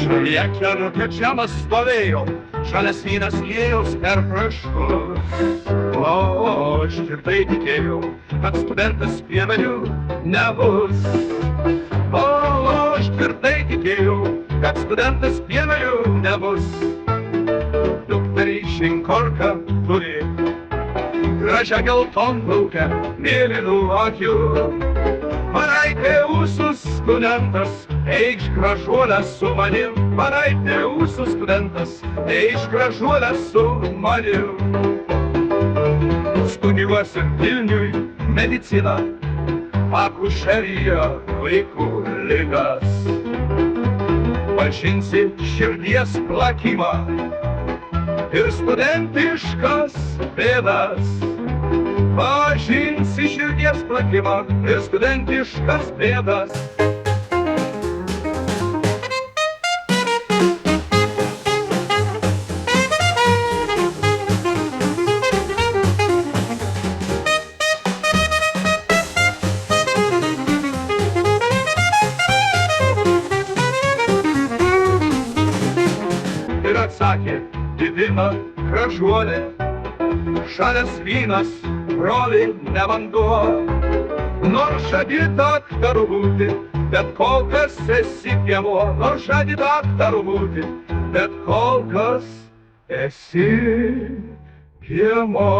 Šalia kerutėčiamas stovėjo, žalias vynas ėjos per kraštus. O aš tvirtai tikėjau, kad studentas piemenių nebus. O aš tvirtai tikėjau, kad studentas piemenių nebus. Dukterį Šinkorką turi, gražią geltonplaukę, mėlynų akių. Paraitė ūsus studentas, eikš gražuolę su manim. Paraitė ūsus studentas, eikš gražuolę su manim. Studijuosim Vilniuj mediciną, akušeriją, vaikų ligas. Pažinsi širdies plakimą ir studentiškas bėdas. Pažinsi širdies plakimą ir studentiškas bėdas. Ir atsakė Divina gražuolė, žalias vynas, broli, ne vanduo. Nors žadi daktaru būti, bet kol kas esi piemuo. Nors žadi daktaru būti, bet kol kas esi piemuo.